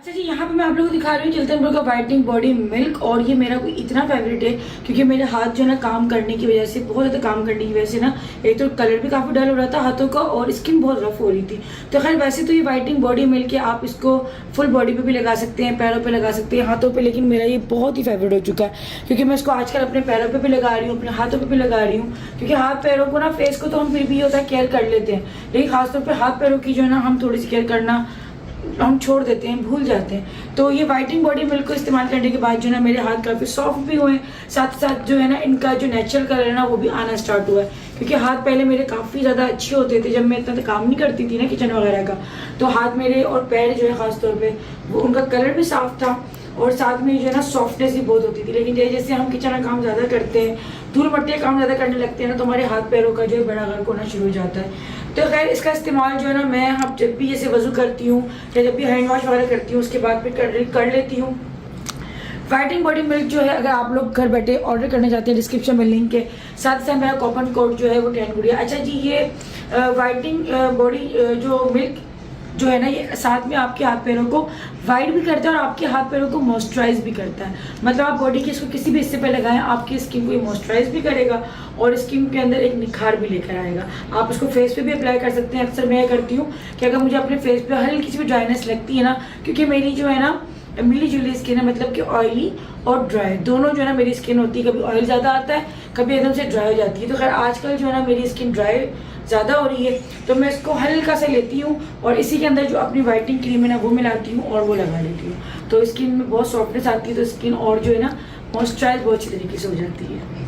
अच्छा जी, यहाँ पे मैं आप लोगों को दिखा रही हूँ चिल्टन प्रो का वाइटनिंग बॉडी मिल्क। और ये मेरा कोई इतना फेवरेट है क्योंकि मेरे हाथ जो है ना काम करने की वजह से, बहुत ज़्यादा काम करने की वजह से ना, एक तो कलर भी काफ़ी डल हो रहा था हाथों का और स्किन बहुत रफ हो रही थी। तो खैर वैसे तो ये वाइटनिंग बॉडी मिल्क है, आप इसको फुल बॉडी पे भी लगा सकते हैं, पैरों पे लगा सकते हैं, हाथों पे, लेकिन मेरा ये बहुत ही फेवरेट हो चुका है क्योंकि मैं इसको आजकल अपने पैरों पे भी लगा रही हूँ, अपने हाथों पे भी लगा रही हूँ। क्योंकि हाथ पैरों को ना, फेस को तो हम फिर भी होता है केयर कर लेते हैं, लेकिन खासतौर पर हाथ पैरों की जो है ना हम थोड़ी सी केयर करना हम छोड़ देते हैं, भूल जाते हैं। तो ये वाइटनिंग बॉडी मिल्क को इस्तेमाल करने के बाद जो है ना मेरे हाथ काफ़ी सॉफ्ट भी हुए, साथ साथ जो है ना इनका जो नेचुरल कलर है ना वो भी आना स्टार्ट हुआ है। क्योंकि हाथ पहले मेरे काफ़ी ज़्यादा अच्छे होते थे जब मैं इतना काम नहीं करती थी ना किचन वगैरह का, तो हाथ मेरे और पैर जो है ख़ासतौर पे वो उनका कलर भी साफ था और साथ में जो है ना सॉफ्टनेस भी बहुत होती थी। लेकिन जैसे जैसे हम किचन का काम ज़्यादा करते हैं, धूल मट्टी काम ज़्यादा करने लगते हैं ना, तो हमारे हाथ पैरों का जो है बड़ा गर्क होना शुरू हो जाता है। तो खैर इसका इस्तेमाल जो है ना मैं अब जब भी जैसे वज़ू करती हूँ या जब भी हैंड वॉश वगैरह करती हूँ उसके बाद फिर कर लेती हूँ। वाइटनिंग बॉडी मिल्क जो है अगर आप लोग घर बैठे ऑर्डर करना चाहते हैं, डिस्क्रिप्शन में लिंक है, साथ साथ मेरा कूपन कोड जो है वो 10 गुड़िया। अच्छा जी, ये वाइटनिंग बॉडी जो मिल्क जो है ना ये साथ में आपके हाथ पैरों को वाइट भी करता है और आपके हाथ पैरों को मॉइस्चराइज भी करता है। मतलब आप बॉडी के इसको किसी भी हिस्से पे लगाएं, आपकी स्किन को ये मॉइस्चराइज भी करेगा और स्किन के अंदर एक निखार भी लेकर आएगा। आप इसको फेस पे भी अप्लाई कर सकते हैं। अक्सर मैं करती हूँ कि अगर मुझे अपने फेस पे हल्की सी भी ड्राइनेस लगती है ना, क्योंकि मेरी जो है ना मिली जुली स्किन है, मतलब कि ऑयली और ड्राई दोनों जो है ना मेरी स्किन होती है, कभी ऑयल ज़्यादा आता है, कभी एकदम से ड्राई हो जाती है। तो खैर आजकल जो है ना मेरी स्किन ड्राई ज़्यादा हो रही है, तो मैं इसको हल्का सा लेती हूँ और इसी के अंदर जो अपनी वाइटनिंग क्रीम है ना वो मिलाती हूँ और वो लगा लेती हूँ, तो स्किन में बहुत सॉफ्टनेस आती है, तो स्किन और जो है ना मॉइस्चराइज बहुत अच्छी तरीके से हो जाती है।